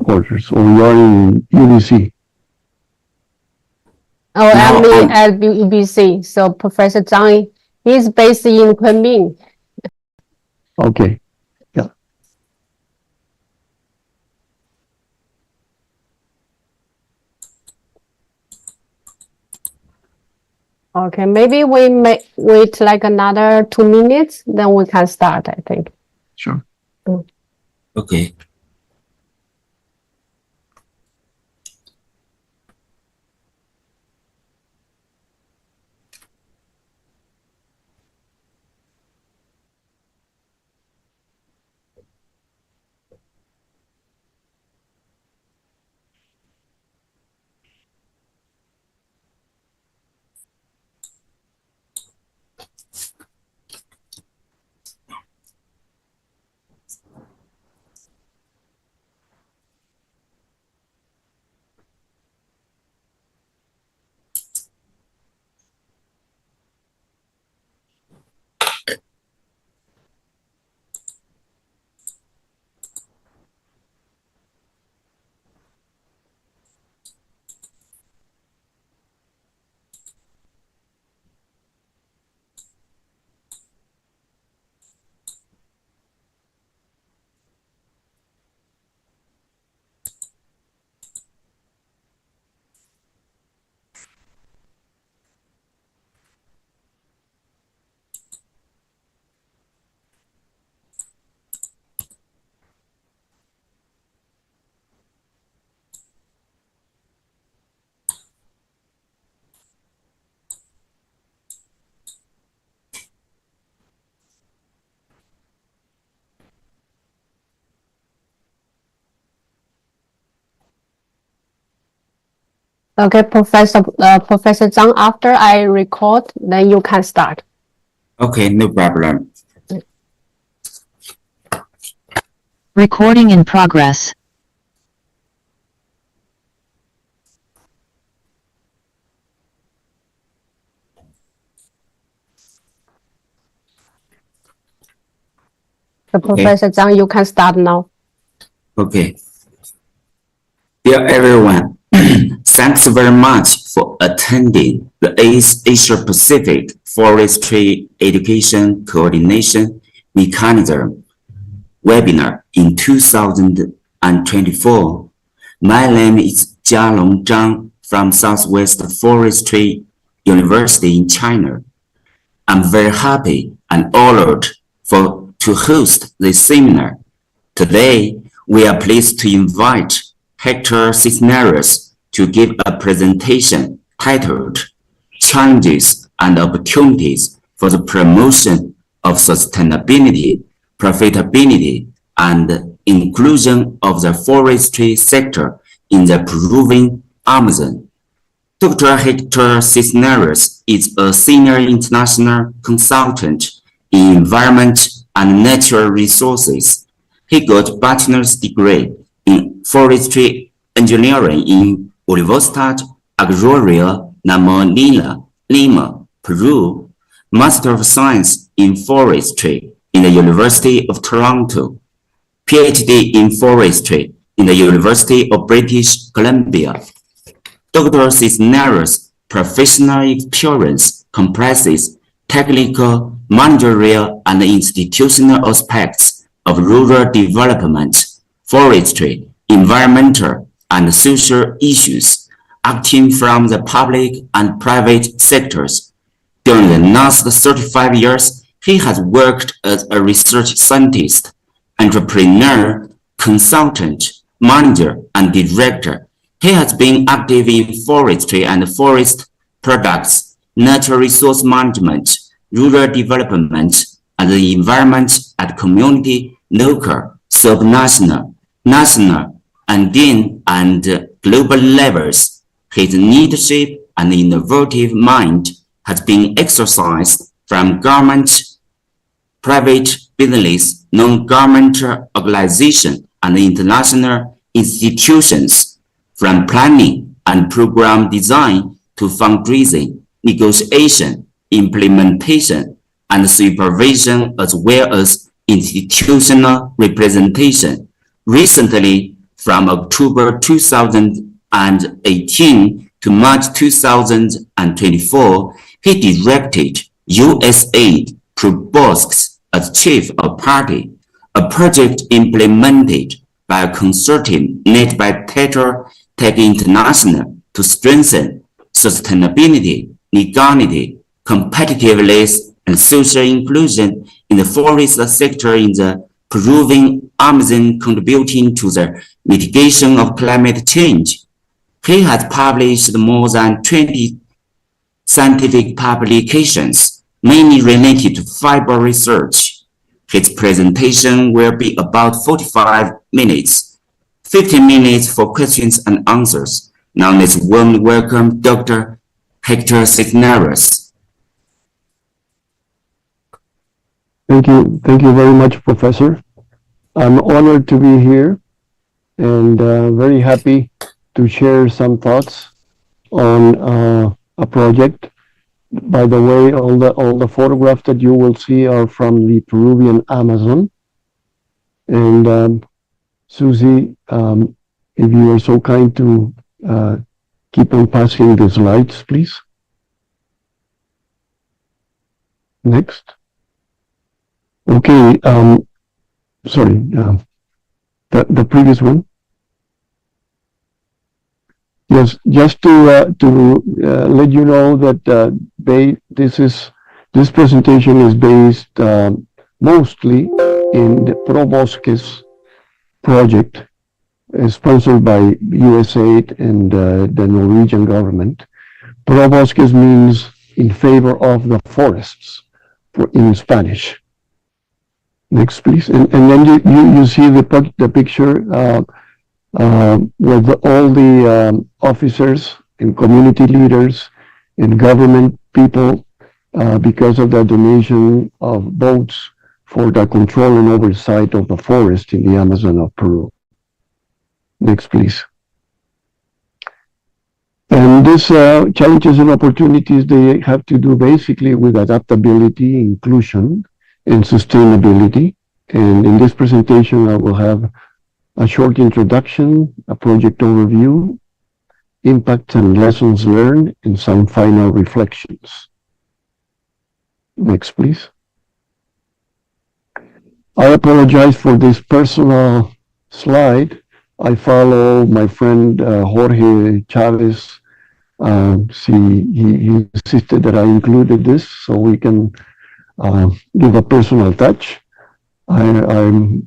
headquarters, or you're in UBC? Oh, I'm at UBC. So Professor Zhang, he's based in Kunming. Okay. Yeah. Okay, maybe we may wait like another 2 minutes, then we can start, I think. Sure. Okay. Okay, Professor Zhang, after I record, then you can start. Okay, no problem. Recording in progress. So Professor Zhang, you can start now. Okay. Dear everyone, thanks very much for attending the 8th Asia Pacific Forestry Education Coordination Mechanism webinar in 2024. My name is Jialong Zhang from Southwest Forestry University in China. I'm very happy and honored to host this seminar. Today, we are pleased to invite Héctor Cisneros to give a presentation titled Challenges and Opportunities for the Promotion of Sustainability, Profitability, and Inclusion of the Forestry Sector in the Peruvian Amazon. Dr. Héctor Cisneros is a senior international consultant in environment and natural resources. He got bachelor's degree in forestry engineering in Universidad Agraria, Molina, Lima, Peru, Master of Science in Forestry in the University of Toronto, PhD in Forestry in the University of British Columbia. Dr. Cisneros' professional experience comprises technical, managerial, and institutional aspects of rural development, forestry, environmental, and social issues, acting from the public and private sectors. During the last 35 years, he has worked as a research scientist, entrepreneur, consultant, manager, and director. He has been active in forestry and forest products, natural resource management, rural development, and the environment at community, local, subnational, national, Andean, and global levels. His leadership and innovative mind has been exercised from government, private business, non-governmental organizations, and international institutions, from planning and program design to fundraising, negotiation, implementation, and supervision, as well as institutional representation. Recently, from October 2018 to March 2024, he directed USAID Proboscis as chief of party, a project implemented by a consortium led by Tetra Tech International to strengthen sustainability, legality, competitiveness, and social inclusion in the forest sector in the Peruvian Amazon, contributing to the mitigation of climate change. He has published more than 20 scientific publications, mainly related to fiber research. His presentation will be about 45 minutes, 15 minutes for questions and answers. Now let's warmly welcome Dr. Héctor Cisneros. Thank you very much, Professor. I'm honored to be here and very happy to share some thoughts on a project. By the way, all the photographs that you will see are from the Peruvian Amazon. And Susie, if you are so kind to keep on passing the slides, please. Next. Okay, sorry, the previous one. Yes, just to let you know that this presentation is based mostly in the Proboscis project, sponsored by USAID and the Norwegian government. Proboscis means in favor of the forests in Spanish. Next, please. And then you see the picture with all the officers and community leaders and government people because of the donation of boats for the control and oversight of the forest in the Amazon of Peru. Next, please. And these challenges and opportunities, they have to do basically with adaptability, inclusion, and sustainability. And in this presentation, I will have a short introduction, a project overview, impact and lessons learned, and some final reflections. Next, please. I apologize for this personal slide. I follow my friend Jorge Chavez. He insisted that I included this so we can give a personal touch. I'm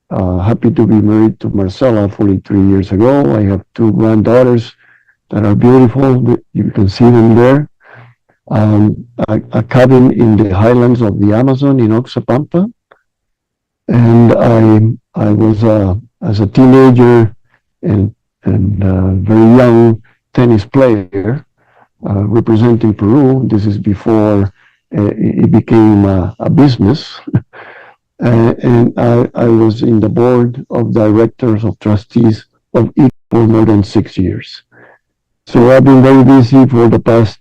happy to be married to Marcela 43 years ago. I have 2 granddaughters that are beautiful. You can see them there. A cabin in the highlands of the Amazon in Oxapampa. And I was as a teenager and very young tennis player representing Peru. This is before it became a business. And I was in the board of directors of trustees of it for more than 6 years. So I've been very busy for the past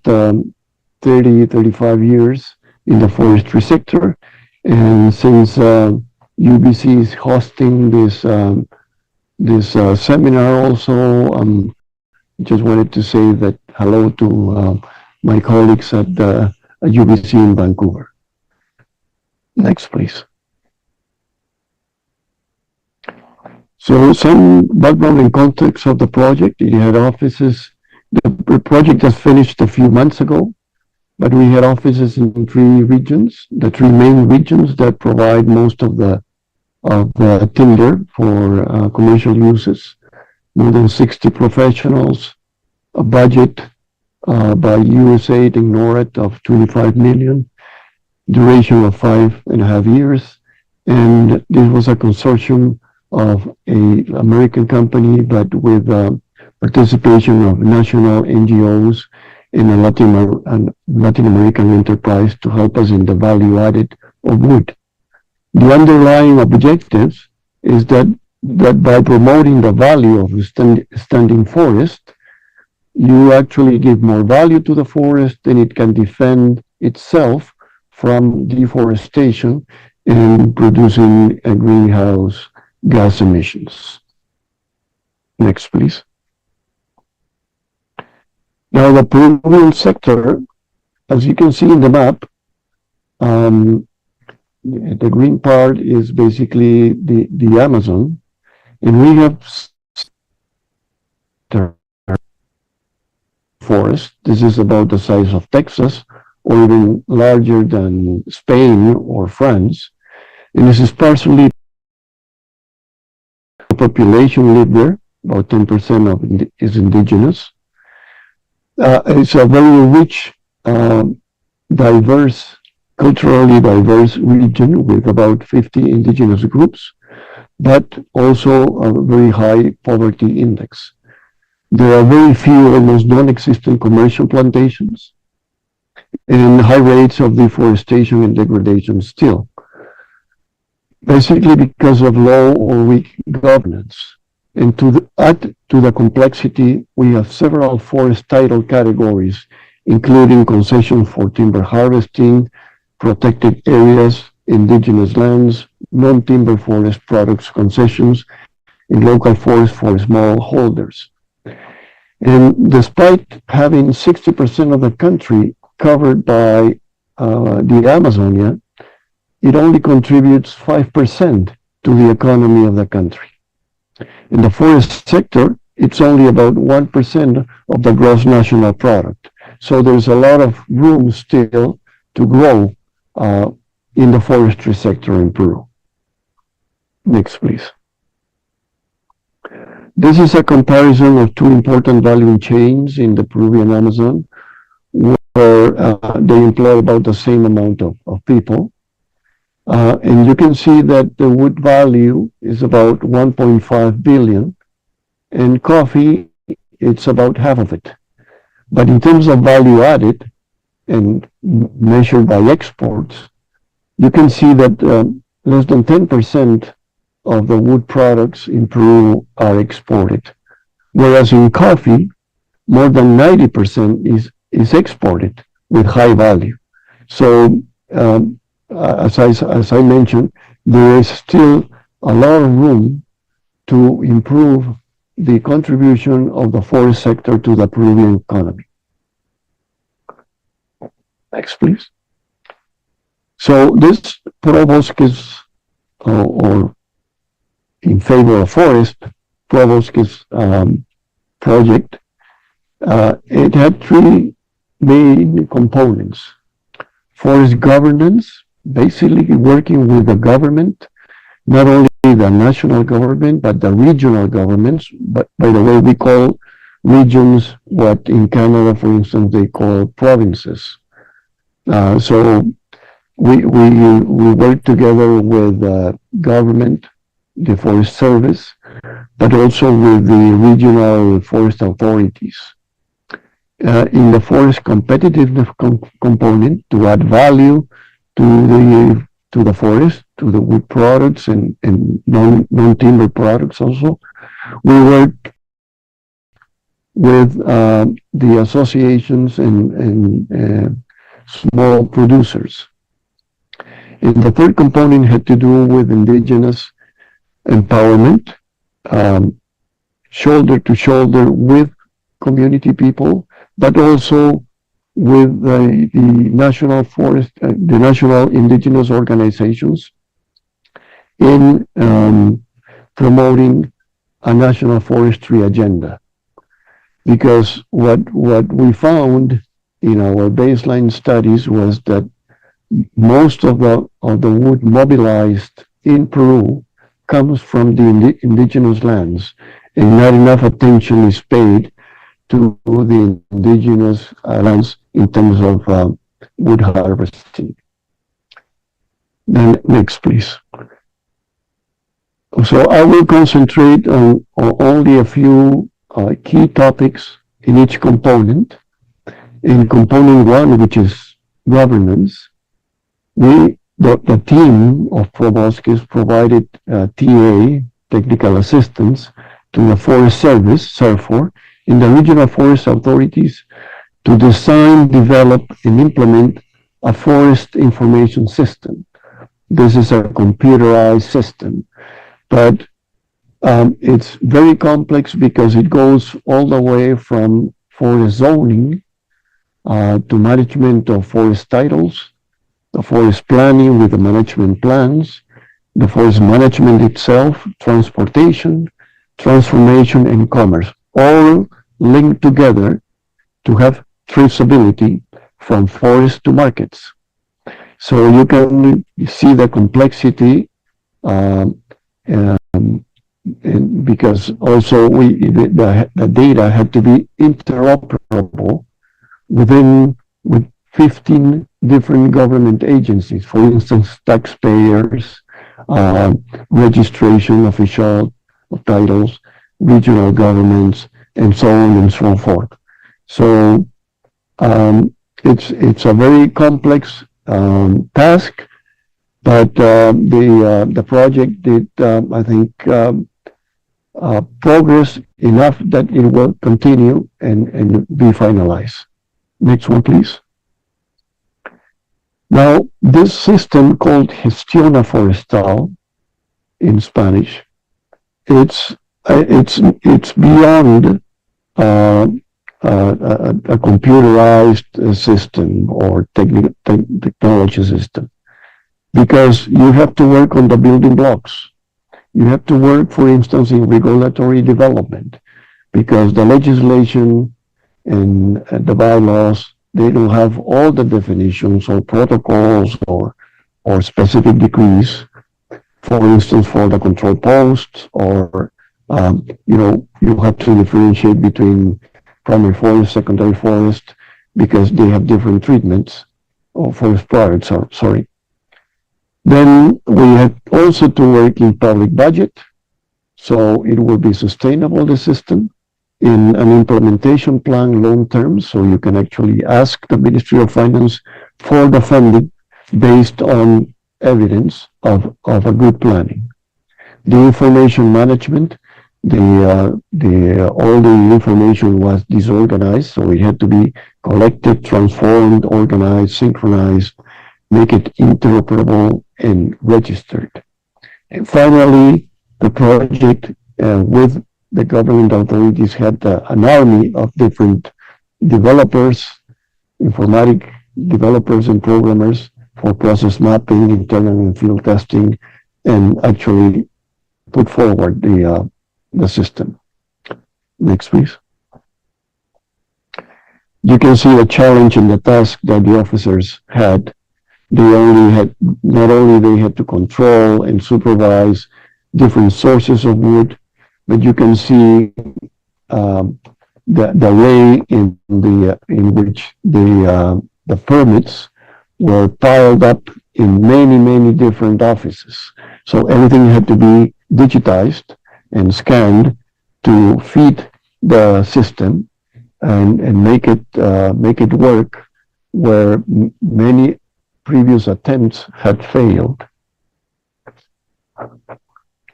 35 years in the forestry sector. And since UBC is hosting this seminar also, just wanted to say that hello to my colleagues at UBC in Vancouver. Next, please. So some background and context of the project. It had offices. The project just finished a few months ago, but we had offices in 3 regions, the 3 main regions that provide most of the timber for commercial uses. More than 60 professionals, a budget by USAID and NORAD of 25 million, duration of 5.5 years, and this was a consortium of an American company, but with participation of national NGOs in a Latin American enterprise to help us in the value added of wood. The underlying objectives is that by promoting the value of the standing forest, you actually give more value to the forest and it can defend itself from deforestation and producing greenhouse gas emissions. Next, please. Now, the Peruvian sector, as you can see in the map, the green part is basically the Amazon, and we have forest. This is about the size of Texas, or even larger than Spain or France. And this is partially the population live there, about 10% of it is indigenous. It's a very rich, diverse, culturally diverse region with about 50 indigenous groups, but also a very high poverty index. There are very few, almost non-existent commercial plantations, and high rates of deforestation and degradation still, basically because of low or weak governance. And to add to the complexity, we have several forest title categories, including concession for timber harvesting, protected areas, indigenous lands, non-timber forest products concessions, and local forest for small holders. And despite having 60% of the country covered by the Amazonia, it only contributes 5% to the economy of the country. In the forest sector, it's only about 1% of the gross national product. So there's a lot of room still to grow in the forestry sector in Peru. Next, please. This is a comparison of two important value chains in the Peruvian Amazon, where they employ about the same amount of people. And you can see that the wood value is about 1.5 billion, and coffee, it's about half of it. But in terms of value added and measured by exports, you can see that less than 10% of the wood products in Peru are exported, whereas in coffee, more than 90% is exported with high value. So, as I mentioned, there is still a lot of room to improve the contribution of the forest sector to the Peruvian economy. Next, please. So this Proboscis, or in favor of forest, Proboscis project, it had three main components. Forest governance, basically working with the government, not only the national government, but the regional governments. But by the way, we call regions what in Canada, for instance, they call provinces. So we work together with the government, the Forest Service, but also with the regional forest authorities. In the forest competitiveness component, to add value to the forest, to the wood products and non-timber products also, we work with the associations and small producers. And the third component had to do with indigenous empowerment, shoulder to shoulder with community people, but also with the national forest, the national indigenous organizations in promoting a national forestry agenda. Because what we found in our baseline studies was that most of the wood mobilized in Peru comes from the indigenous lands, and not enough attention is paid to the indigenous lands in terms of wood harvesting. Then next, please. So I will concentrate on only a few key topics in each component. In component one, which is governance, the team of Proboscis provided TA, technical assistance, to the Forest Service, SERFOR, in the regional forest authorities to design, develop, and implement a forest information system. This is a computerized system, but It's very complex because it goes all the way from forest zoning to management of forest titles, the forest planning with the management plans, the forest management itself, transportation, transformation, and commerce, all linked together to have traceability from forest to markets. So you can see the complexity because also the data had to be interoperable with 15 different government agencies, for instance, taxpayers, registration official titles, regional governments, and so on and so forth. So it's a very complex task, but the project did, I think, progress enough that it will continue and be finalized. Next one, please. Now, this system called Gestiona Forestal in Spanish, it's beyond a computerized system or technology system, because you have to work on the building blocks. You have to work, for instance, in regulatory development, because the legislation and the bylaws, they don't have all the definitions or protocols or specific decrees, for instance, for the control posts, or you have to differentiate between primary forest, secondary forest, because they have different treatments, or forest products, sorry. Then we had also to work in public budget, so it will be sustainable, the system, in an implementation plan long term, so you can actually ask the Ministry of Finance for the funding based on evidence of a good planning. The information management, all the information was disorganized, so it had to be collected, transformed, organized, synchronized, make it interoperable and registered. And finally, the project with the government authorities had an army of different developers, informatic developers and programmers for process mapping, internal and field testing, and actually put forward the system. Next, please. You can see the challenge and the task that the officers had. Not only they had to control and supervise different sources of wood, but you can see the way in which the permits were piled up in many different offices. So everything had to be digitized and scanned to feed the system and make it work where many previous attempts had failed.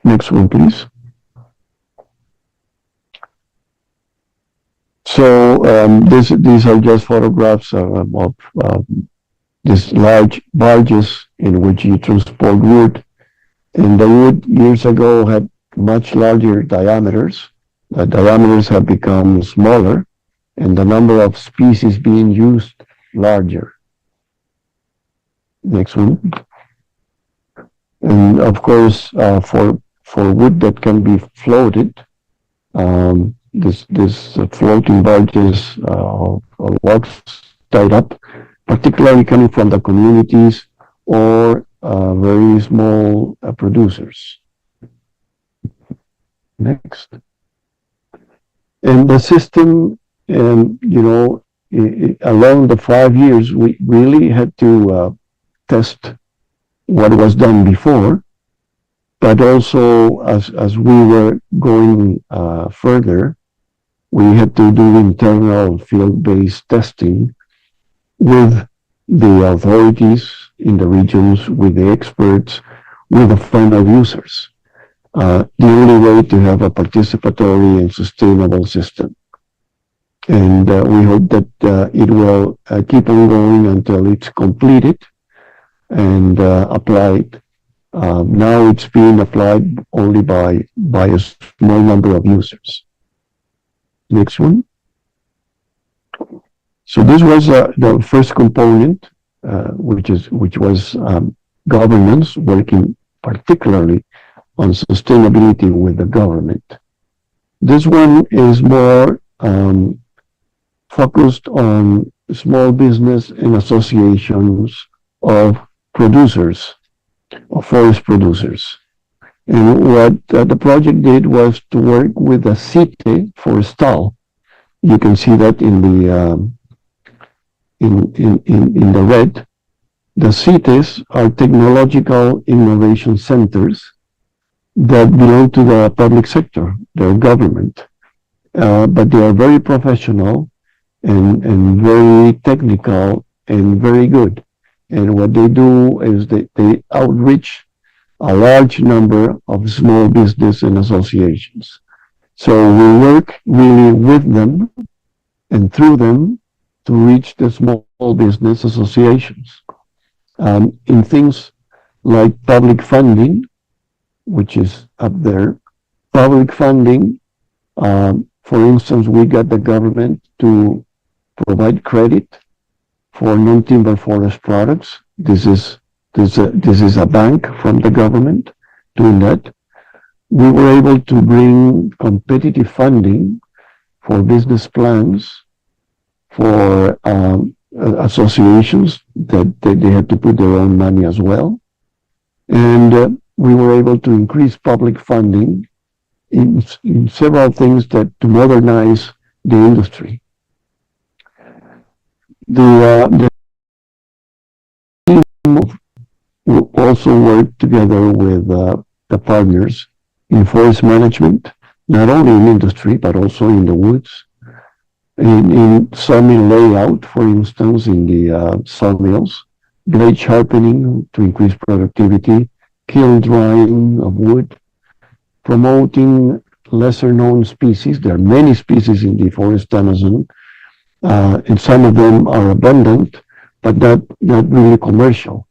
Next one, please. So these are just photographs of these large barges in which you transport wood. And the wood years ago had much larger diameters. The diameters have become smaller, and the number of species being used larger. Next one. And of course, for wood that can be floated, this floating barges logs tied up, particularly coming from the communities or very small producers. Next. And the system, along the 5 years, we really had to test what was done before, but also as we were going further, we had to do internal field-based testing with the authorities in the regions, with the experts, with the final users. The only way to have a participatory and sustainable system. And we hope that it will keep on going until it's completed and applied Now it's being applied only by a small number of users. Next one. So this was the first component, which was governance, working particularly on sustainability with the government. This one is more focused on small business and associations of producers, of forest producers. And what the project did was to work with the CITE Forestal. You can see that in the red. The CITES are technological innovation centers that belong to the public sector, their government. But they are very professional and very technical and very good. And what they do is they outreach a large number of small business and associations. So we work really with them and through them to reach the small business associations. In things like public funding, which is up there, public funding, for instance, we got the government to provide credit for non-timber forest products. This is a bank from the government doing that. We were able to bring competitive funding for business plans for associations that they had to put their own money as well. And we were able to increase public funding in several things to modernize the industry. The team will also work together with the partners in forest management, not only in industry, but also in the woods, in sawmill layout, for instance, in the sawmills, blade sharpening to increase productivity, kiln drying of wood, promoting lesser known species. There are many species in the forest Amazon, and some of them are abundant, but not really commercial.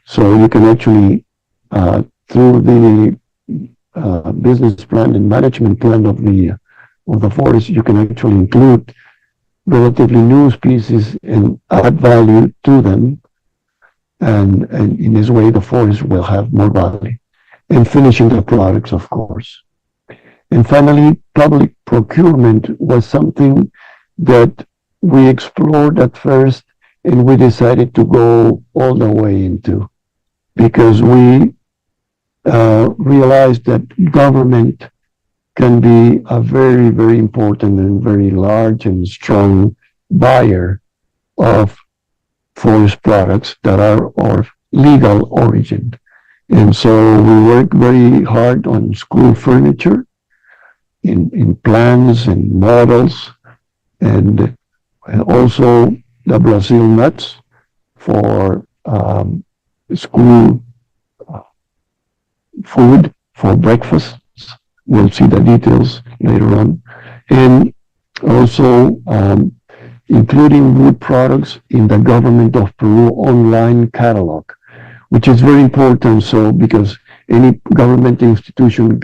So you can actually, through the business plan and management plan of the forest, you can actually include relatively new species and add value to them. And in this way, the forest will have more value. And finishing the products, of course. And finally, public procurement was something that we explored at first, and we decided to go all the way into, because we realized that government can be a very, very important and very large and strong buyer of forest products that are of legal origin. And so we work very hard on school furniture, in plans and models, and also the Brazil nuts for school food for breakfast. We'll see the details later on. And also including wood products in the Government of Peru online catalog, which is very important. So because any government institution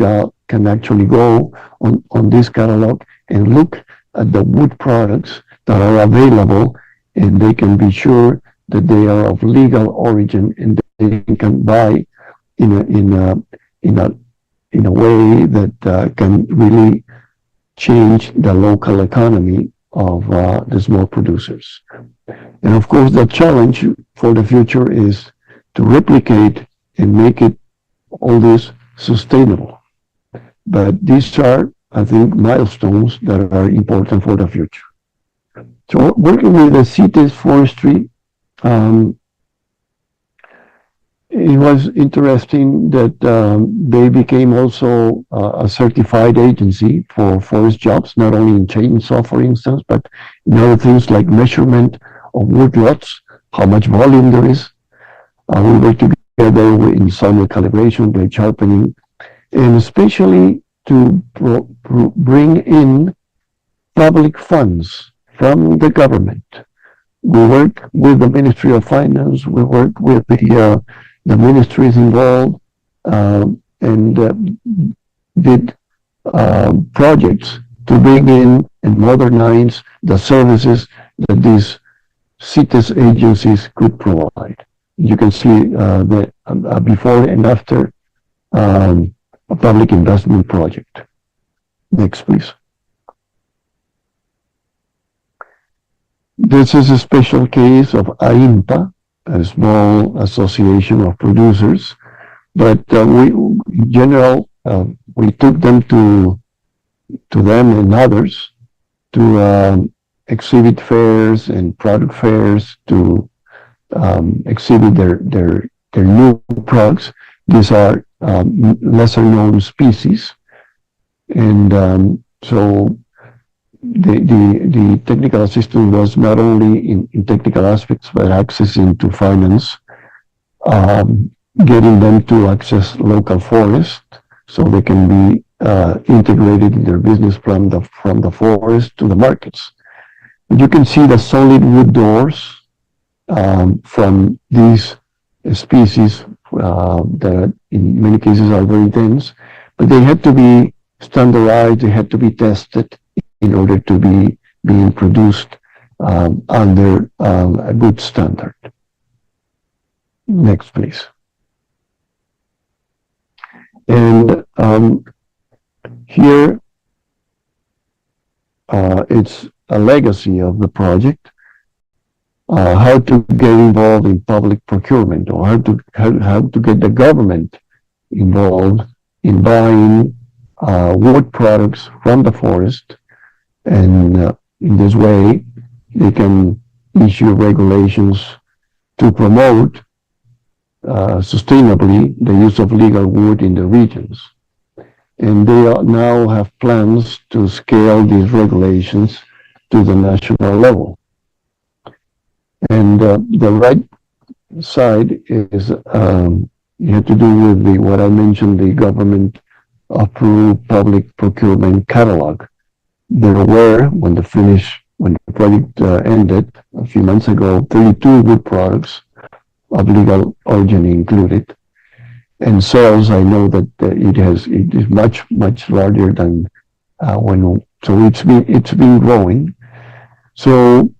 can actually go on this catalog and look at the wood products that are available, and they can be sure that they are of legal origin and they can buy in a way that can really change the local economy of the small producers. And of course, the challenge for the future is to replicate and make it all this sustainable. But these are, I think, milestones that are important for the future. So working with the CITES Forestry, it was interesting that they became also a certified agency for forest jobs, not only in chainsaw, for instance, but in other things like measurement of wood lots, how much volume there is. We work together in sawmill calibration, blade sharpening, and especially to bring in public funds from the government. We work with the Ministry of Finance, we work with the ministries involved, and did projects to bring in and modernize the services that these CITES agencies could provide. You can see the before and after a public investment project. Next, please. This is a special case of AIMPA, a small association of producers, but we, in general, we took them to them and others to exhibit fairs and product fairs to exhibit their new products. These are lesser known species, and so the technical assistance was not only in technical aspects but access into finance, getting them to access local forest so they can be integrated in their business plan from the forest to the markets. You can see the solid wood doors from these species that in many cases are very dense, but they had to be standardized, they had to be tested in order to be being produced under a good standard. Next, please. And here it's a legacy of the project, how to get involved in public procurement, or how to get the government involved in buying wood products from the forest, and in this way they can issue regulations to promote sustainably the use of legal wood in the regions. And they now have plans to scale these regulations to the national level. And the right side is you have to do with what I mentioned, the government approved public procurement catalog. There were, when the project ended a few months ago, 32 wood products of legal origin included. And sales, I know that it is much larger than so it's been growing. So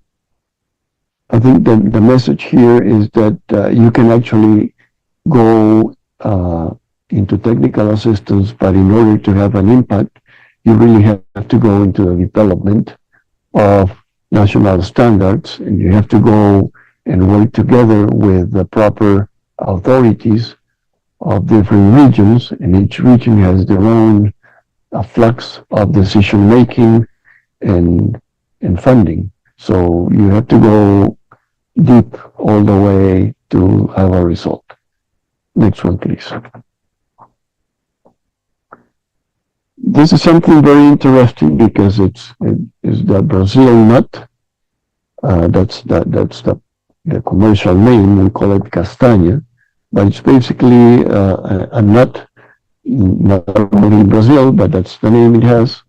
I think that the message here is that you can actually go into technical assistance, but in order to have an impact, you really have to go into the development of national standards, and you have to go and work together with the proper authorities of different regions, and each region has their own flux of decision making and funding. So you have to go deep all the way to have a result. Next one, please. This is something very interesting because it's the Brazil nut. That's the commercial name. We call it castaña, but it's basically a nut, not only in Brazil, but that's the name it has.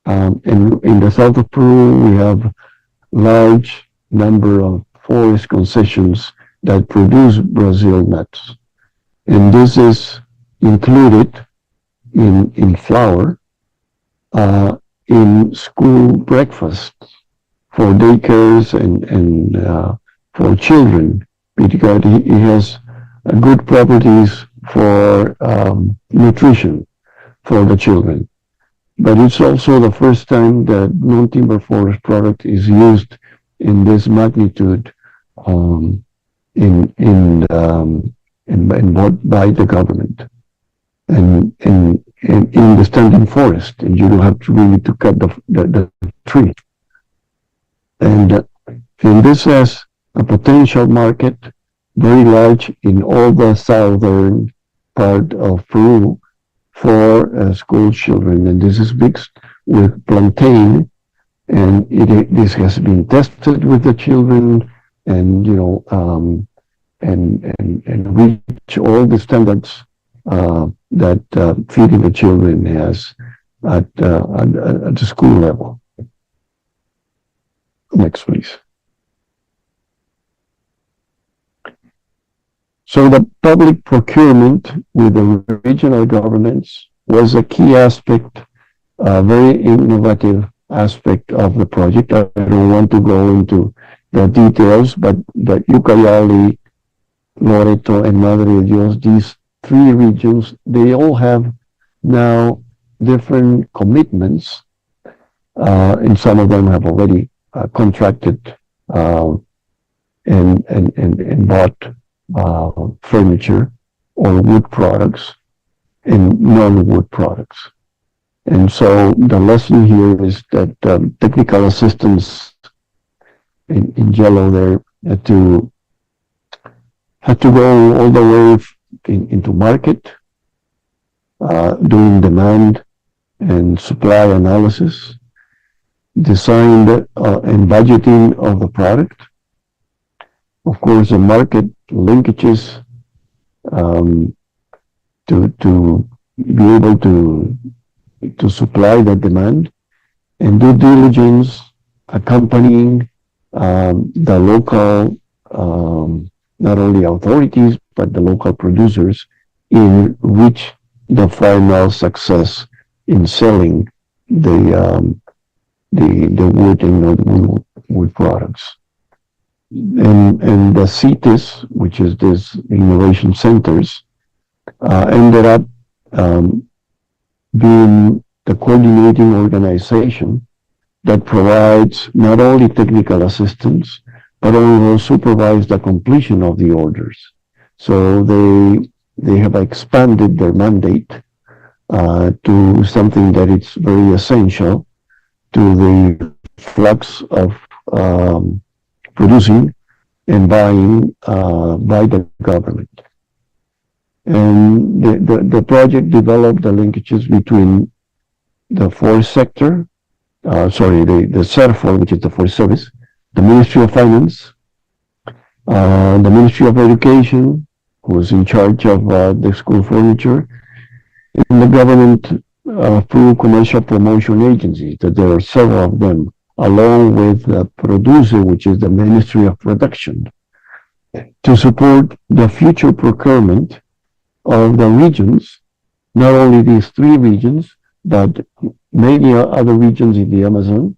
And in the south of Peru, we have large number of forest concessions that produce Brazil nuts, and this is included in flour in school breakfasts for daycares and for children, because it has good properties for nutrition for the children. But it's also the first time that non-timber forest product is used in this magnitude by the government and in the standing forest, and you don't have to really to cut the tree. And this has a potential market very large in all the southern part of Peru for school children, and this is mixed with plantain, and this has been tested with the children, and and reach all the standards that feeding the children has at the school level. Next, please. So the public procurement with the regional governments was a key aspect, a very innovative aspect of the project. I don't want to go into the details, but Ucayali, Loreto, and Madre de Dios, these three regions, they all have now different commitments, and some of them have already contracted and bought furniture or wood products and non-wood products. And so the lesson here is that technical assistance in yellow there had to go all the way into market, doing demand and supply analysis, design and budgeting of the product. Of course, the market linkages to be able to supply the demand, and due diligence accompanying the local, not only authorities, but the local producers in reach the final success in selling the wood and non-wood products. And the CITES, which is this innovation centers, ended up being the coordinating organization that provides not only technical assistance, but also supervise the completion of the orders. So they have expanded their mandate to something that is very essential to the flux of producing and buying by the government. And the project developed the linkages between the forest sector, the SERFO, which is the Forest Service, the Ministry of Finance, the Ministry of Education, who is in charge of the school furniture, and the government through commercial promotion agencies, that there are several of them, along with the producer, which is the Ministry of Production, to support the future procurement of the regions, not only these three regions, but many other regions in the Amazon,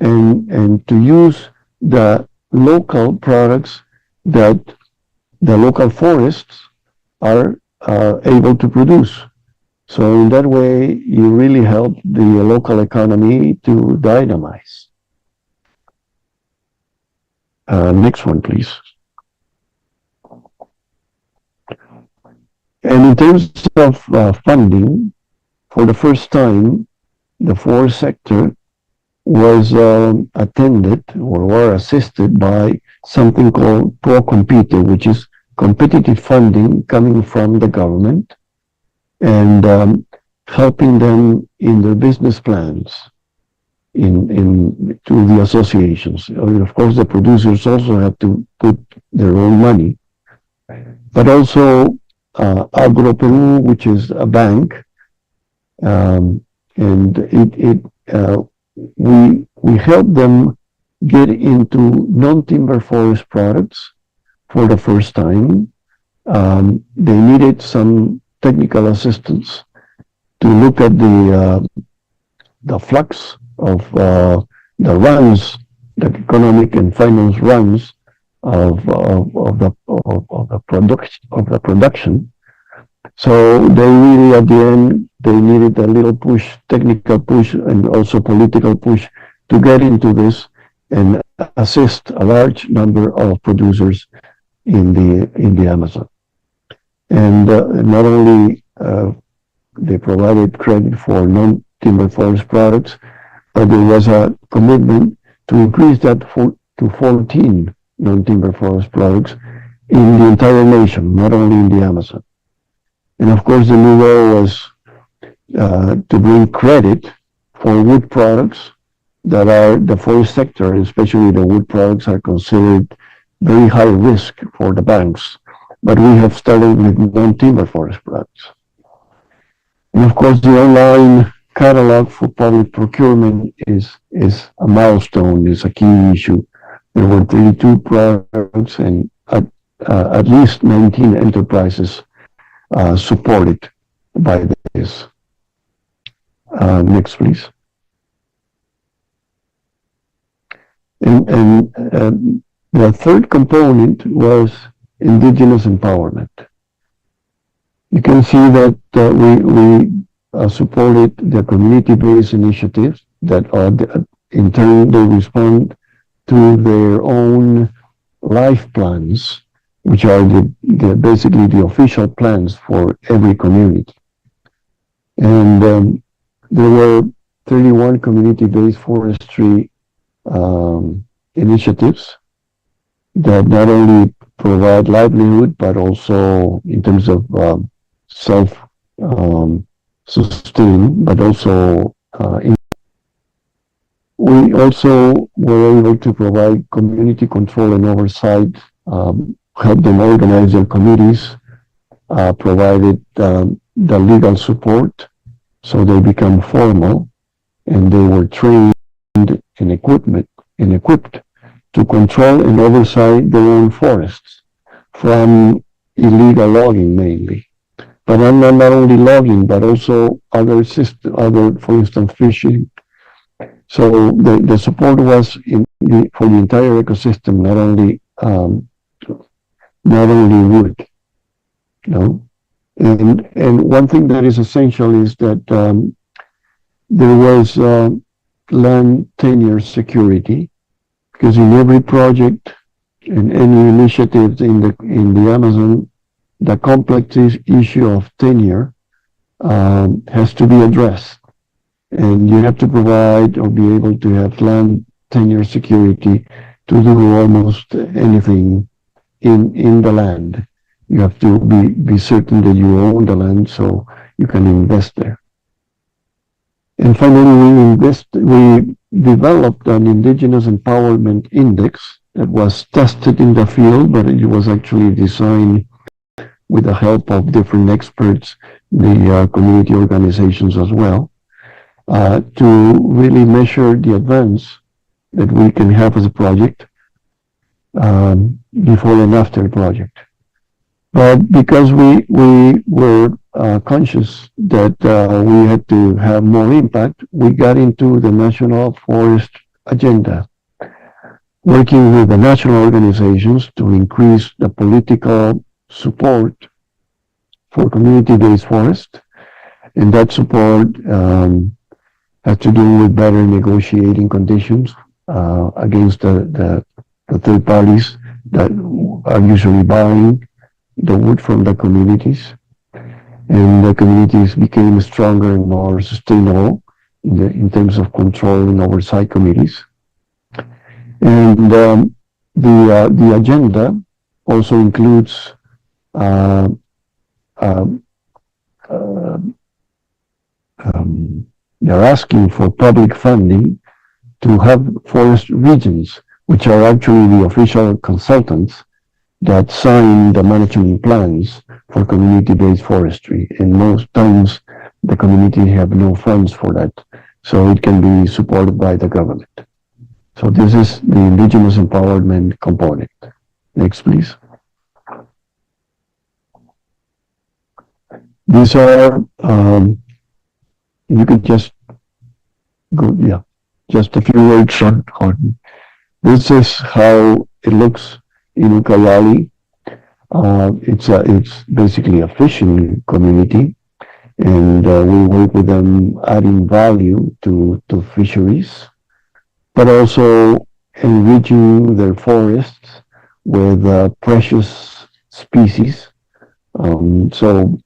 and to use the local products that the local forests are able to produce. So in that way, you really help the local economy to dynamize. Next one, please. And in terms of funding, for the first time, the forest sector was attended or assisted by something called Pro-Compete, which is competitive funding coming from the government and helping them in their business plans to the associations. Of course, the producers also have to put their own money, but also Agro Peru, which is a bank, and we help them get into non-timber forest products for the first time. They needed some technical assistance to look at the flux of the runs, the economic and finance runs of the production. So they really, at the end, they needed a little push, technical push, and also political push to get into this and assist a large number of producers in the Amazon. And not only they provided credit for non-timber forest products, but there was a commitment to increase that to 14 non-timber forest products in the entire nation, not only in the Amazon. And of course, the new goal was to bring credit for wood products that are the forest sector, especially the wood products, are considered very high risk for the banks. But we have started with non-timber forest products. And of course, the online catalog for public procurement is a milestone, is a key issue. There were 32 products, and at least 19 enterprises supported by this. Next, please. And the third component was indigenous empowerment. You can see that we supported the community-based initiatives that are, in turn, they respond to their own life plans, which are basically the official plans for every community. And there were 31 community-based forestry initiatives that not only provide livelihood, but also in terms of self-sustain, but also we also were able to provide community control and oversight, help them organize their committees, provided the legal support so they become formal, and they were trained and equipped to control and oversight their own forests from illegal logging mainly. But not only logging, but also other, for instance, fishing. So the support was for the entire ecosystem, not only wood. No? And one thing that is essential is that there was land tenure security, because in every project and any initiative in the Amazon, the complex issue of tenure has to be addressed, and you have to provide or be able to have land tenure security to do almost anything in the land. You have to be certain that you own the land so you can invest there. And finally, we developed an indigenous empowerment index that was tested in the field, but it was actually designed with the help of different experts, the community organizations as well, to really measure the advance that we can have as a project before and after the project. But because we were conscious that we had to have more impact, we got into the National Forest Agenda, working with the national organizations to increase the political support for community-based forest. And that support has to do with better negotiating conditions against the third parties that are usually buying the wood from the communities. And the communities became stronger and more sustainable in terms of control and oversight committees. And the agenda also includes they're asking for public funding to have forest regions, which are actually the official consultants that sign the management plans for community-based forestry. And most times the community have no funds for that, so it can be supported by the government. So this is the indigenous empowerment component. Next, please. These are, you could just go, yeah, just a few words on. This is how it looks in Ucayali. It's basically a fishing community, and we work with them adding value to fisheries, but also enriching their forests with precious species. So,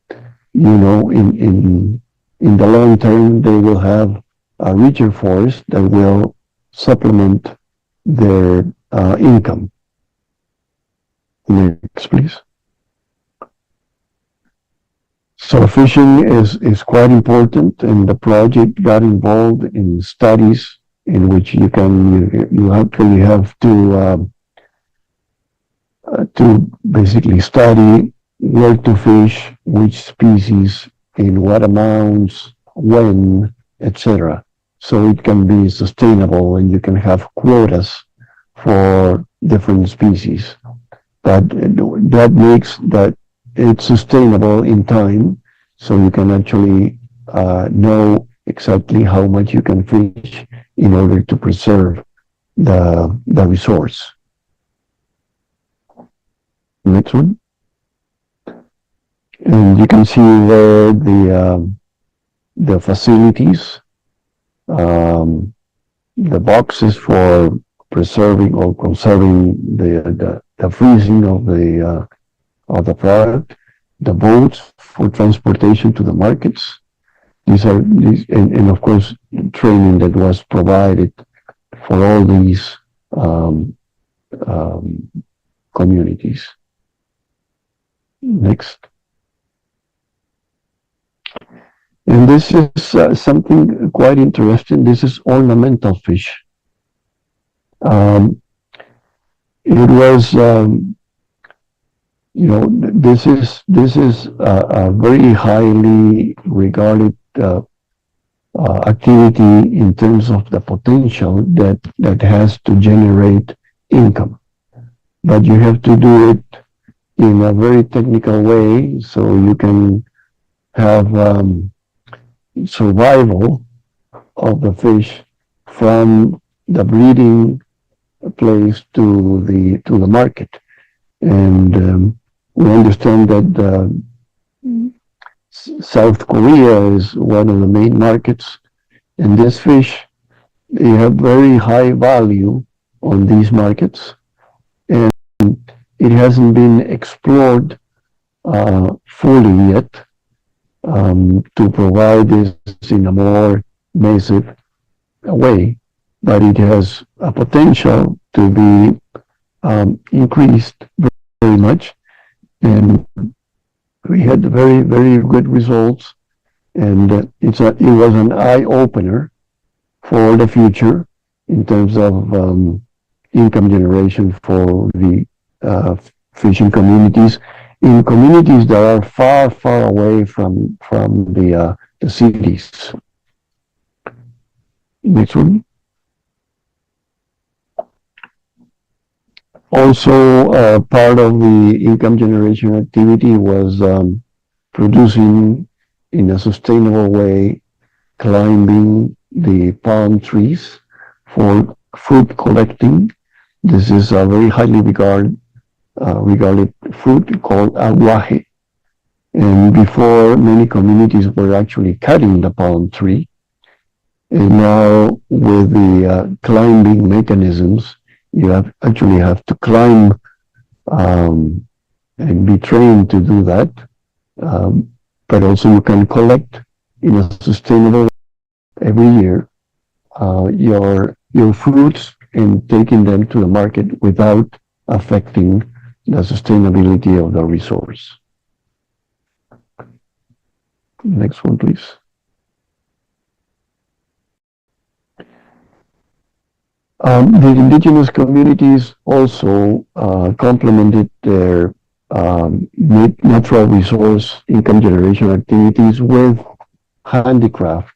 you know, in the long term, they will have a richer forest that will supplement their income. Next, please. So fishing is quite important, and the project got involved in studies in which you actually have to basically study where to fish, which species, in what amounts, when, etc. So it can be sustainable, and you can have quotas for different species. but that makes that it's sustainable in time, so you can actually know exactly how much you can fish in order to preserve the resource. Next one. And you can see there the facilities, the boxes for preserving or conserving the freezing of the product, the boats for transportation to the markets. And of course training that was provided for all these communities. Next. And this is something quite interesting. This is ornamental fish. It was, this is a very highly regarded activity in terms of the potential that has to generate income. But you have to do it in a very technical way, so you can have survival of the fish from the breeding place to the market. And we understand that South Korea is one of the main markets, and this fish, they have very high value on these markets, and it hasn't been explored fully yet to provide this in a more massive way, but it has a potential to be increased very much, and we had very, very good results, and it was an eye-opener for the future in terms of income generation for the fishing communities, in communities that are far, far away from the cities. Next one. Also, part of the income generation activity was producing in a sustainable way, climbing the palm trees for fruit collecting. This is a very highly regarded fruit called aguaje. And before, many communities were actually cutting the palm tree. And now with the climbing mechanisms, you actually have to climb and be trained to do that. But also you can collect in a sustainable way every year your fruits and taking them to the market without affecting the sustainability of the resource. Next one, please. The indigenous communities also complemented their natural resource income generation activities with handicraft.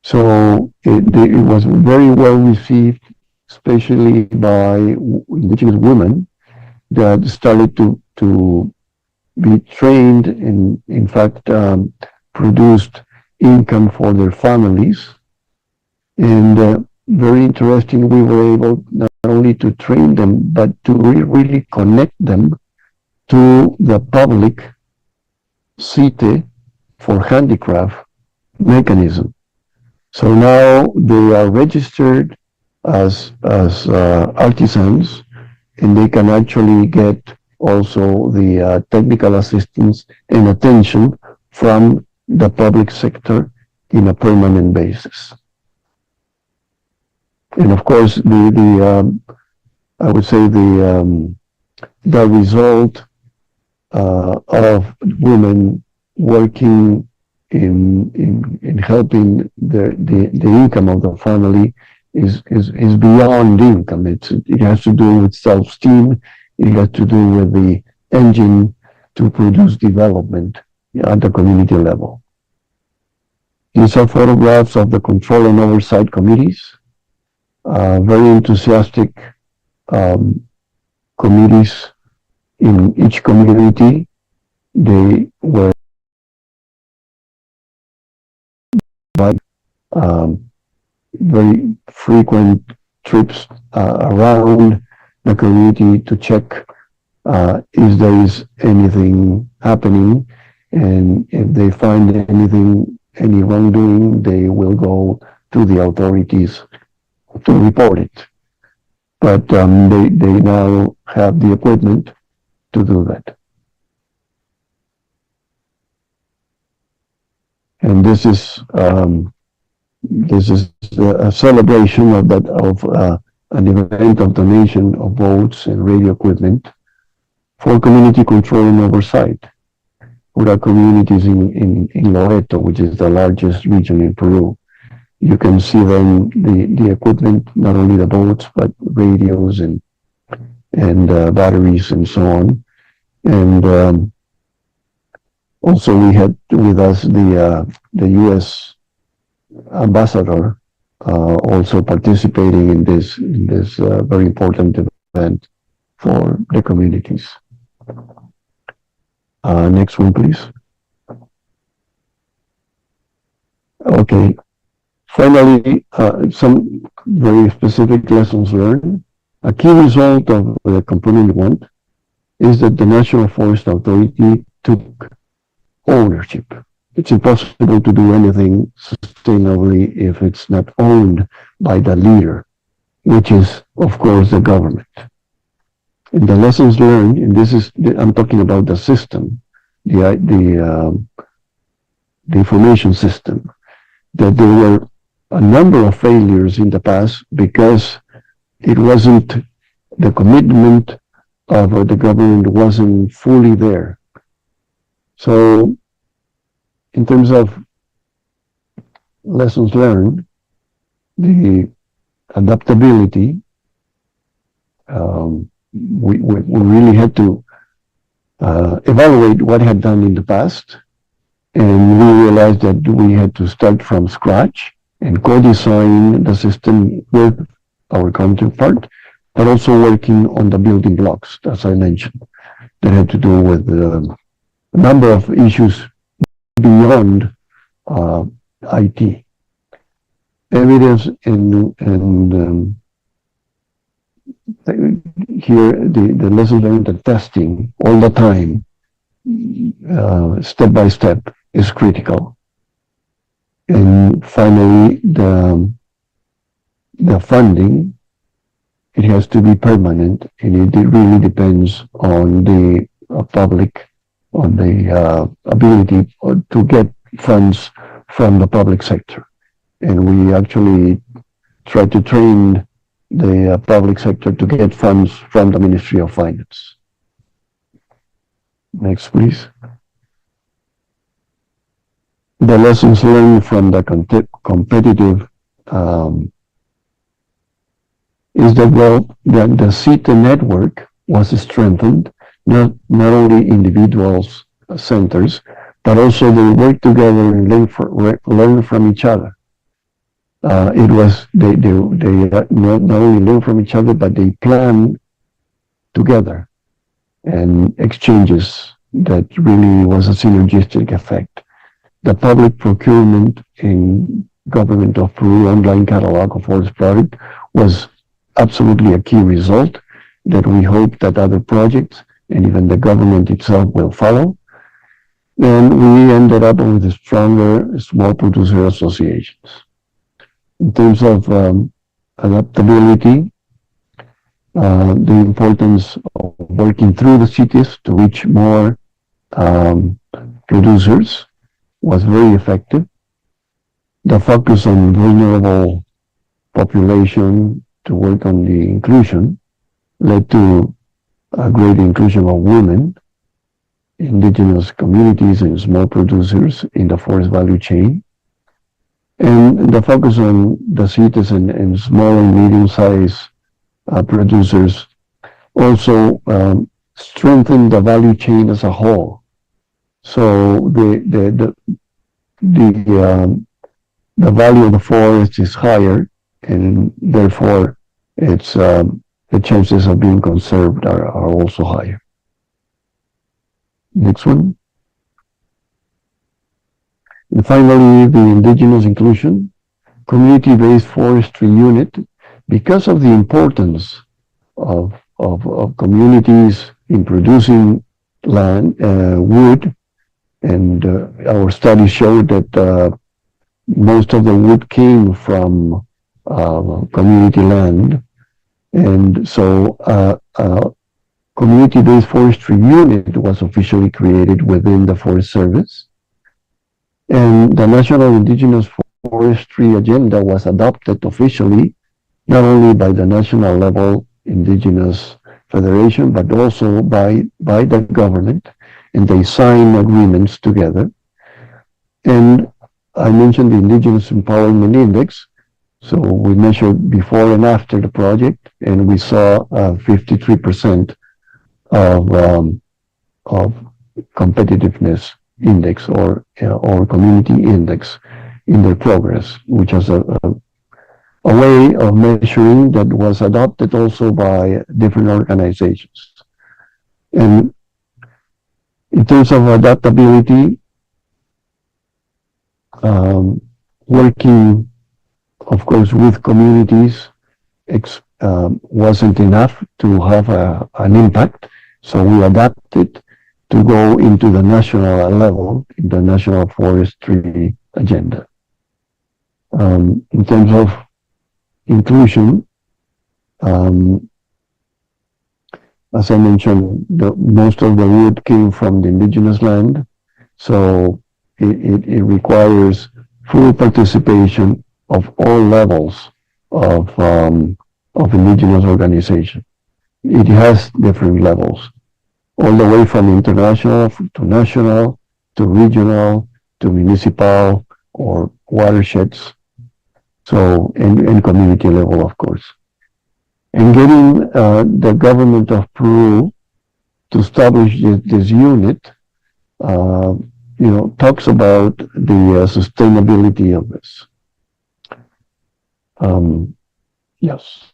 So it was very well received, especially by indigenous women that started to be trained and in fact produced income for their families. And very interesting, we were able not only to train them, but to really connect them to the public CITE for handicraft mechanism. So now they are registered as artisans, and they can actually get also the technical assistance and attention from the public sector in a permanent basis. And of course, I would say the result of women working in helping the income of the family is beyond income. It has to do with self-esteem. It has to do with the engine to produce development at the community level. These are photographs of the control and oversight committees. Very enthusiastic committees in each community, they were very frequent trips around the community to check if there is anything happening, and if they find any wrongdoing, they will go to the authorities to report it. But they now have the equipment to do that. And this is a celebration of that, of an event of donation of boats and radio equipment for community control and oversight. With our communities in Loreto, which is the largest region in Peru, you can see then the equipment, not only the boats, but radios and batteries and so on. And also we had with us the U.S. ambassador also participating in this very important event for the communities. Next one, please. Okay. Finally, some very specific lessons learned. A key result of the component 1 is that the National Forest Authority took ownership. It's impossible to do anything sustainably if it's not owned by the leader, which is, of course, the government. And the lessons learned, and this is, I'm talking about the system, the information system, that there were a number of failures in the past because it wasn't, the commitment of the government wasn't fully there. So in terms of lessons learned, the adaptability, we really had to evaluate what had done in the past, and we realized that we had to start from scratch and co-design the system with our counterpart, but also working on the building blocks, as I mentioned, that had to do with a number of issues beyond IT. Evidence and here the lessons learned, the testing all the time, step by step, is critical. And finally, the funding, it has to be permanent, and it really depends on the public, on the ability to get funds from the public sector. And we actually try to train the public sector to get funds from the Ministry of Finance. Next, please. The lessons learned from the competitive is that, well, the CITA network was strengthened, not only individuals, centers, but also they work together and learn from each other. It was, they not only learn from each other, but they plan together and exchanges that really was a synergistic effect. The public procurement in Government of Peru online catalog of forest product was absolutely a key result that we hope that other projects and even the government itself will follow. And we ended up with stronger small producer associations. In terms of adaptability, the importance of working through the cities to reach more producers was very effective. The focus on vulnerable population to work on the inclusion led to a great inclusion of women, indigenous communities, and small producers in the forest value chain. And the focus on the cities and small and medium-sized producers also strengthened the value chain as a whole. So the value of the forest is higher, and therefore it's the chances of being conserved are also higher. Next one. And finally, the indigenous inclusion, community-based forestry unit, because of the importance of communities in producing land, wood, and our studies showed that most of the wood came from community land, and so community-based forestry unit was officially created within the Forest Service, and the National Indigenous Forestry Agenda was adopted officially not only by the national level Indigenous Federation, but also by the government, and they signed agreements together. And I mentioned the Indigenous Empowerment Index. So we measured before and after the project, and we saw 53% of competitiveness index or community index in their progress, which is a way of measuring that was adopted also by different organizations. And in terms of adaptability, working, of course, with communities wasn't enough to have an impact, so we adapted to go into the national level, in the National Forestry Agenda. In terms of inclusion, as I mentioned, most of the wood came from the indigenous land, so it requires full participation of all levels of indigenous organization. It has different levels, all the way from international to national to regional to municipal or watersheds, so and community level, of course. And getting the government of Peru to establish this unit, talks about the sustainability of this. Yes.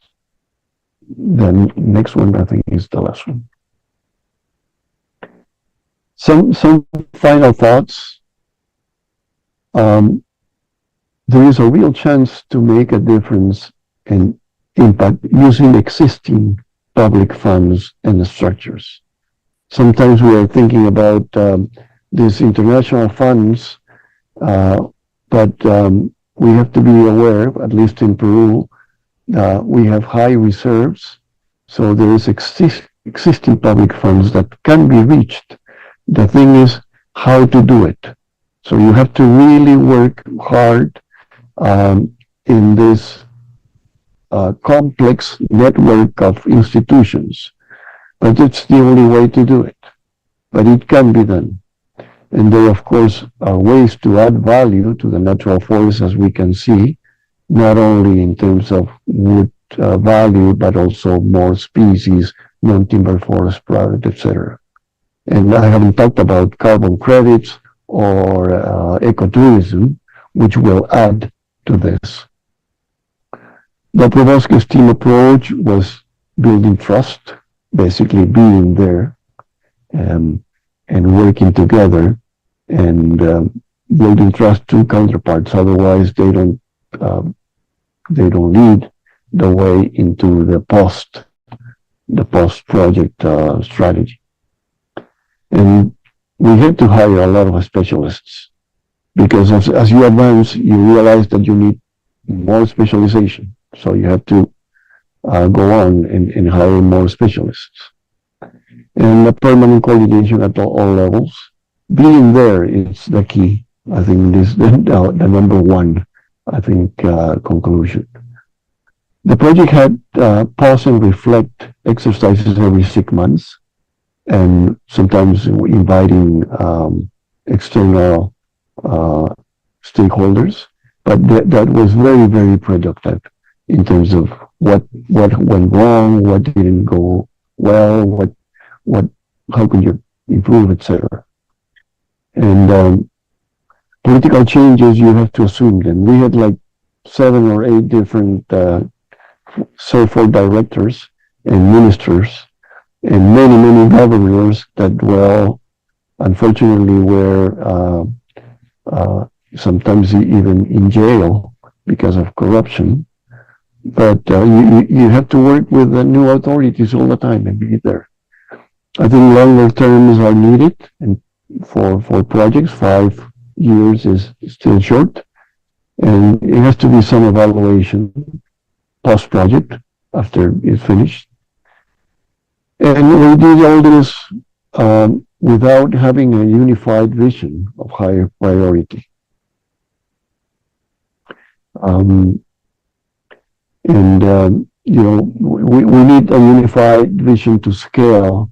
The next one, I think, is the last one. Some final thoughts. There is a real chance to make a difference and impact using existing public funds and structures. Sometimes we are thinking about these international funds, but we have to be aware, at least in Peru, we have high reserves, so there is existing public funds that can be reached. The thing is how to do it. So you have to really work hard in this complex network of institutions, but it's the only way to do it. But it can be done. And there, of course, are ways to add value to the natural forest, as we can see, not only in terms of wood value, but also more species, non-timber forest product, etc. And I haven't talked about carbon credits or ecotourism, which will add to this. The Provoski's team approach was building trust, basically being there and working together and building trust to counterparts. Otherwise, they don't lead the way into the post-project strategy. And we had to hire a lot of specialists because as you advance, you realize that you need more specialization. So you have to go on and hire more specialists. And a permanent coordination at all levels. Being there is the key. I think this is the number one, conclusion. The project had pause and reflect exercises every 6 months, and sometimes inviting external stakeholders. But that was very, very productive in terms of what went wrong, what didn't go well, how can you improve, etc. And political changes, you have to assume them. We had like 7 or 8 different CERFOR directors and ministers and many governors that unfortunately were sometimes even in jail because of corruption. But you have to work with the new authorities all the time and be there. I think longer terms are needed, and for projects, 5 years is still short, and it has to be some evaluation post-project after it's finished. And we did all this without having a unified vision of higher priority. We need a unified vision to scale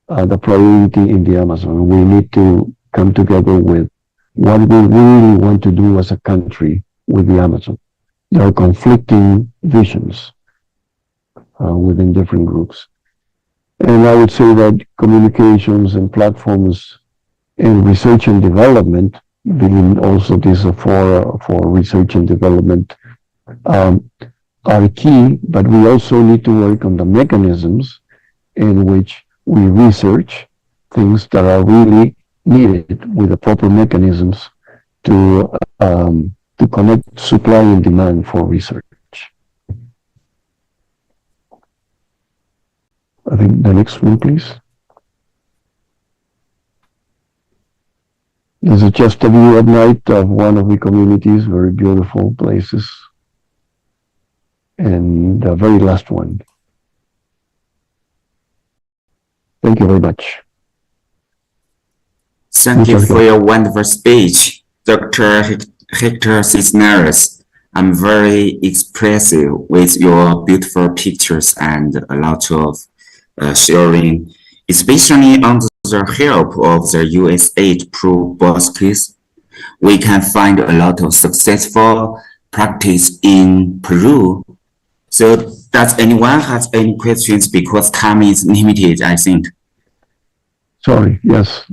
the priority in the Amazon. We need to come together with what we really want to do as a country with the Amazon. There are conflicting visions within different groups. And I would say that communications and platforms and research and development, being also this for research and development, are key, but we also need to work on the mechanisms in which we research things that are really needed with the proper mechanisms to connect supply and demand for research. I think the next one, please. This is just a view at night of one of the communities, very beautiful places. And the very last one. Thank you very much. Thank you for your wonderful speech, Dr. Héctor Cisneros. I'm very expressive with your beautiful pictures and a lot of sharing, especially on the help of the USAID Pro Bosques. We can find a lot of successful practice in Peru. So does anyone have any questions, because time is limited, I think? Sorry, yes,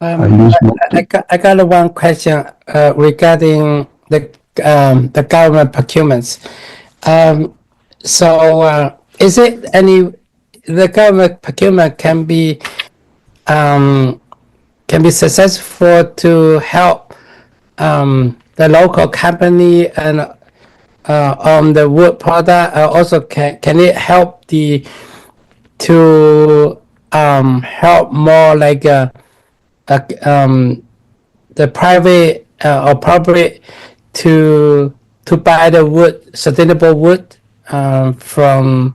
I got one question regarding the government procurements. Is it the government procurement can be successful to help the local company and on the wood product? Also, can it help to help more like the private or public to buy the wood, sustainable wood from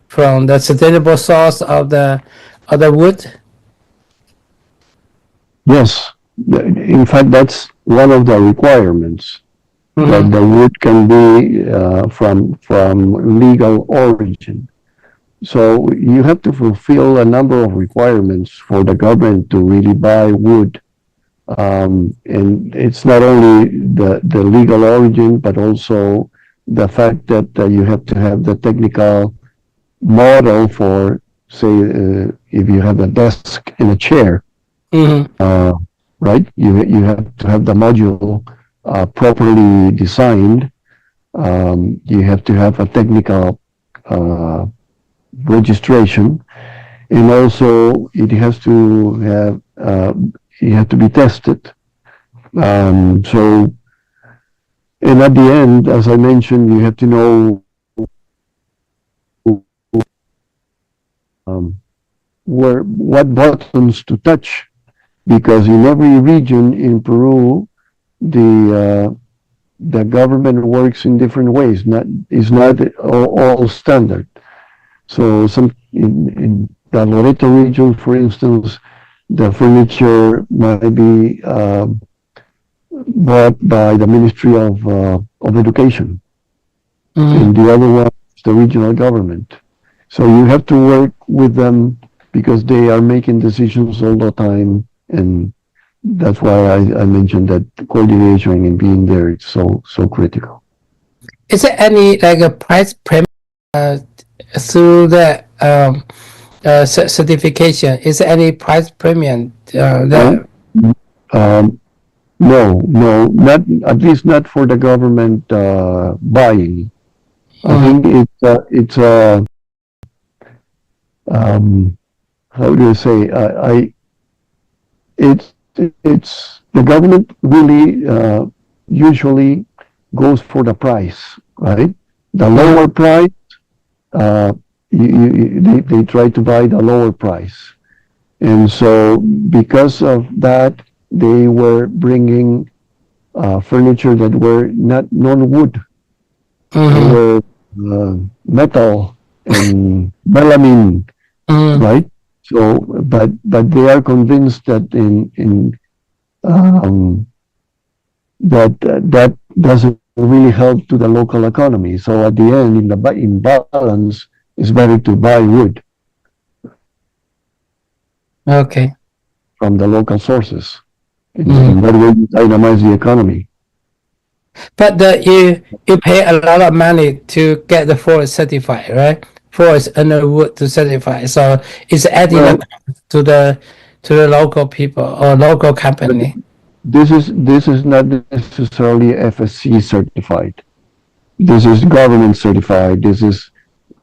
the sustainable source of the wood? Yes, in fact, that's one of the requirements, that the wood can be from legal origin. So you have to fulfill a number of requirements for the government to really buy wood. And it's not only the legal origin, but also the fact that you have to have the technical model for, say, if you have a desk and a chair, right? You have to have the module properly designed. You have to have a technical registration, and also it has to have you have to be tested. And at the end, as I mentioned, you have to know what buttons to touch, because in every region in Peru, the government works in different ways. It's not all standard. So in the Loreto region, for instance, the furniture might be bought by the Ministry of Education, and the other one is the regional government. So you have to work with them because they are making decisions all the time, and that's why I mentioned that coordination and being there is so critical. Is there any like a price premium through the certification? Is there any price premium there? No, not at least not for the government buying. I think it's how do you say? It's the government really usually goes for the price, right? The lower price, they try to buy the lower price, and so because of that, they were bringing furniture that were not non-wood. They were metal and melamine, right? So, but they are convinced that that doesn't really help to the local economy. So at the end, in balance, it's better to buy wood. Okay. From the local sources. In that way, you dynamize the economy. But you pay a lot of money to get the forest certified, right? Forest and the wood to certify. So it's adding Well, to the local people or local company. This is not necessarily FSC certified. This is government certified. This is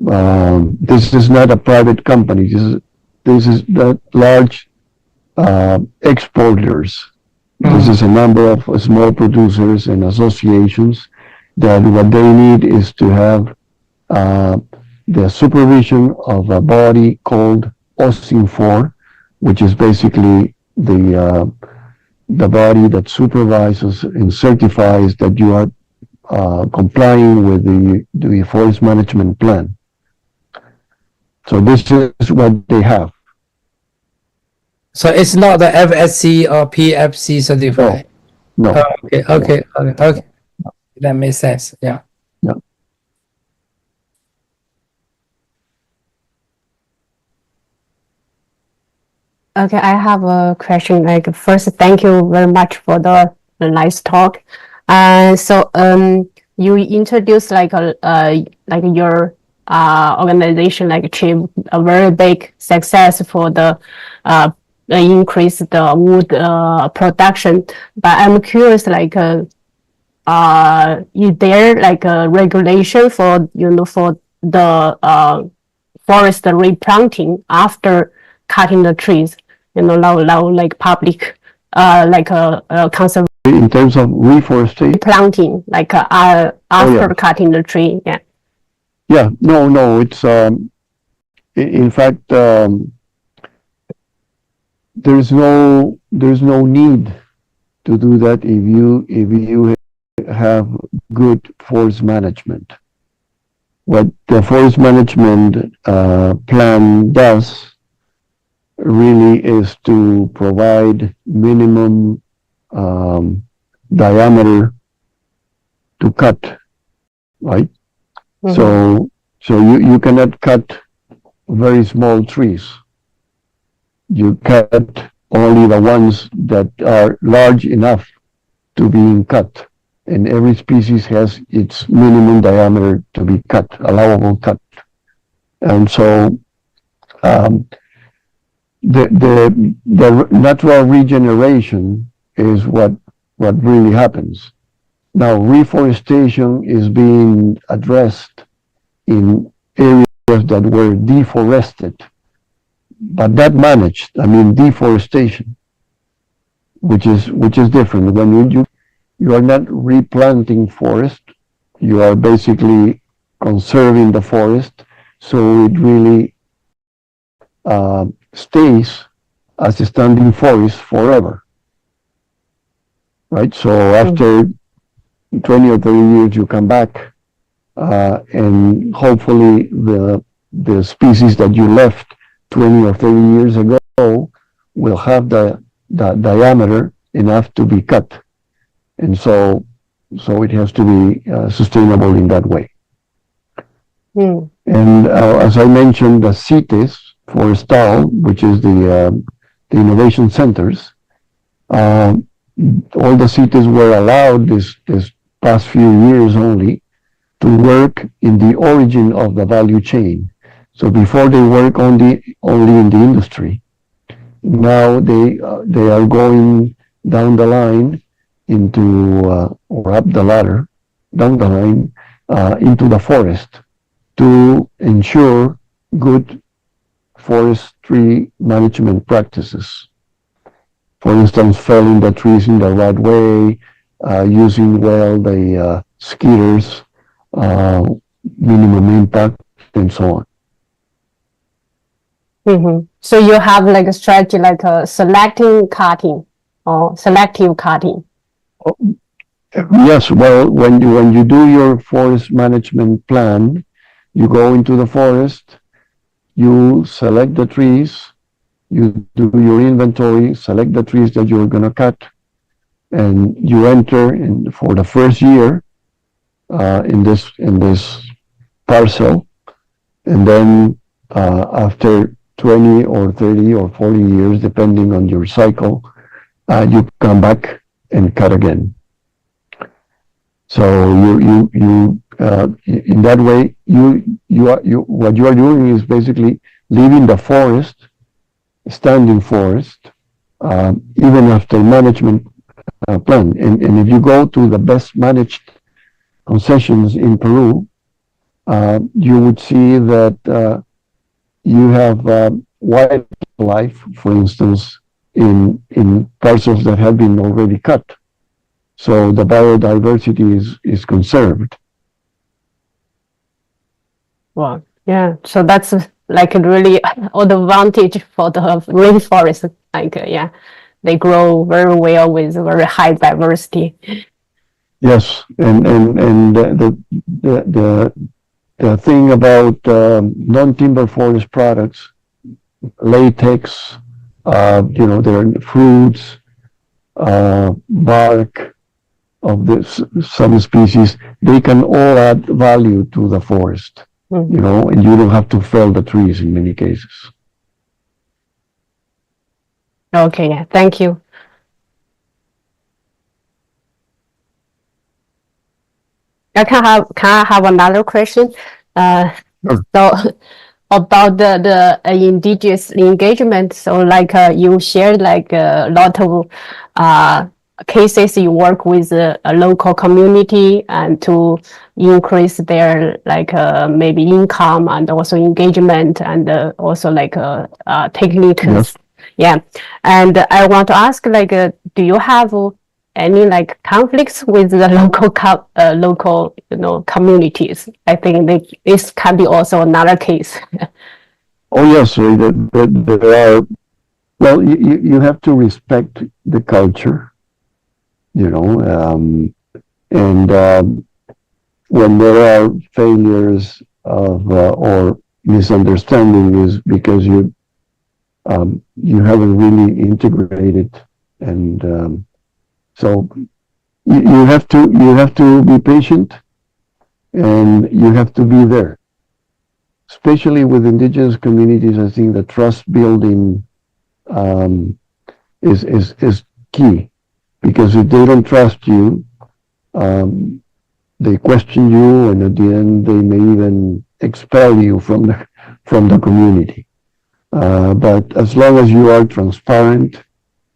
not a private company. This is the large exporters. This is a number of small producers and associations that what they need is to have the supervision of a body called OSIN4, which is basically the body that supervises and certifies that you are complying with the forest management plan. So this is what they have. So it's not the FSC or PFC certified. No. Okay. That makes sense. Yeah. Okay, I have a question. Like, first, thank you very much for the nice talk. So you introduced like your organization like achieved a very big success for the increase the wood production. But I'm curious, like, is there like a regulation for for the forest replanting after cutting the trees? Like public, like conservation. In terms of reforestation, Planting, like after cutting the tree. Yeah. Yeah. No. It's in fact there's no need to do that if you have good forest management. What the forest management plan does really is to provide minimum diameter to cut, right? So you cannot cut very small trees. You cut only the ones that are large enough to be cut, and every species has its minimum diameter to be cut, allowable cut. And so the natural regeneration is what really happens. Now, reforestation is being addressed in areas that were deforested, but not managed. I mean, deforestation, which is different. When you are not replanting forest, you are basically conserving the forest, so it really stays as a standing forest forever, right? So after 20 or 30 years, you come back, and hopefully the species that you left 20 or 30 years ago will have the diameter enough to be cut, and so it has to be sustainable in that way. And as I mentioned, the CITES Forestal, which is the innovation centers, all the CITES were allowed this past few years only to work in the origin of the value chain. So before they work only in the industry, now they are going down the line into or up the ladder, down the line into the forest to ensure good forestry management practices. For instance, felling the trees in the right way, using well the skidders, minimum impact, and so on. Mm-hmm. So you have like a strategy like selecting cutting or selective cutting. Yes, well, when you do your forest management plan, you go into the forest, you select the trees, you do your inventory, select the trees that you're going to cut, and you enter in for the first year in this parcel, and then after 20 or 30 or 40 years, depending on your cycle, you come back and cut again. So you in that way what you are doing is basically leaving the forest, standing forest, even after management plan. And if you go to the best managed concessions in Peru, you would see that you have wildlife, for instance, in parcels that have been already cut. So the biodiversity is conserved. Wow. Yeah. So that's like a really advantage for the rainforest. Like, yeah, they grow very well with very high diversity. Yes, and the thing about non-timber forest products, latex, there are fruits, bark of some species, they can all add value to the forest, and you don't have to fell the trees in many cases. Okay, yeah, thank you. Can I have another question? Sure. So about the indigenous engagement. So like you shared like a lot of cases you work with a local community and to increase their like maybe income and also engagement and also like techniques. Yes. Yeah, and I want to ask like, do you have any like conflicts with the local communities? I think this can be also another case. Oh yes, there are. Well, you have to respect the culture, and when there are failures of or misunderstanding is because you haven't really integrated, and so you have to be patient, and you have to be there. Especially with indigenous communities, I think the trust building is key, because if they don't trust you, they question you, and at the end they may even expel you from the community. But as long as you are transparent,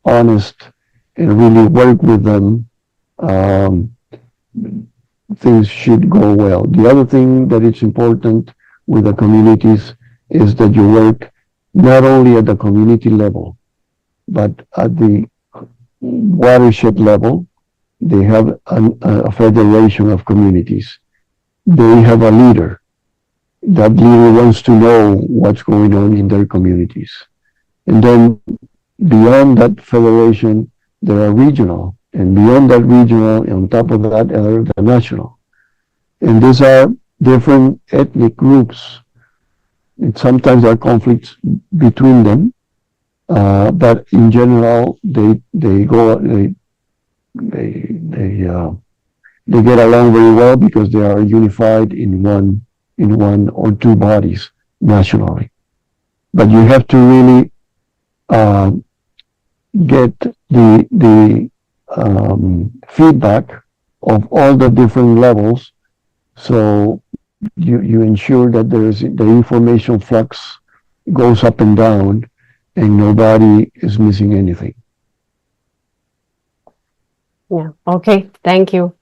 honest, and really work with them, things should go well. The other thing that is important with the communities is that you work not only at the community level, but at the watershed level. They have a federation of communities. They have a leader. That leader wants to know what's going on in their communities. And then beyond that federation, there are regional. And beyond that regional, on top of that, are the national. And these are different ethnic groups. And sometimes there are conflicts between them, but in general, they get along very well because they are unified in one or two bodies nationally. But you have to really get the feedback of all the different levels, so you ensure that the information flux goes up and down, and nobody is missing anything. Yeah. Okay. Thank you.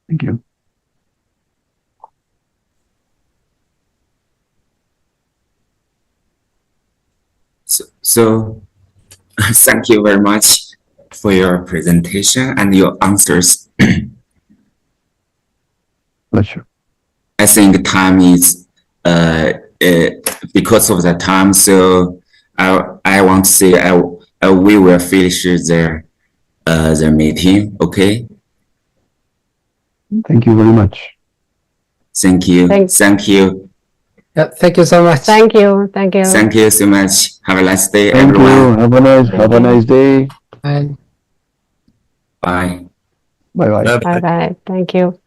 Thank you. So thank you very much for your presentation and your answers. Pleasure. I think time is because of the time, so I want to say we will finish the meeting. Okay. Thank you very much. Thank you. Thanks. Thank you. Yeah, thank you so much. Thank you. Thank you. Thank you so much. Have a nice day, Thank everyone. you. Have a nice day. Bye. Bye. Bye bye. Bye bye. Thank you.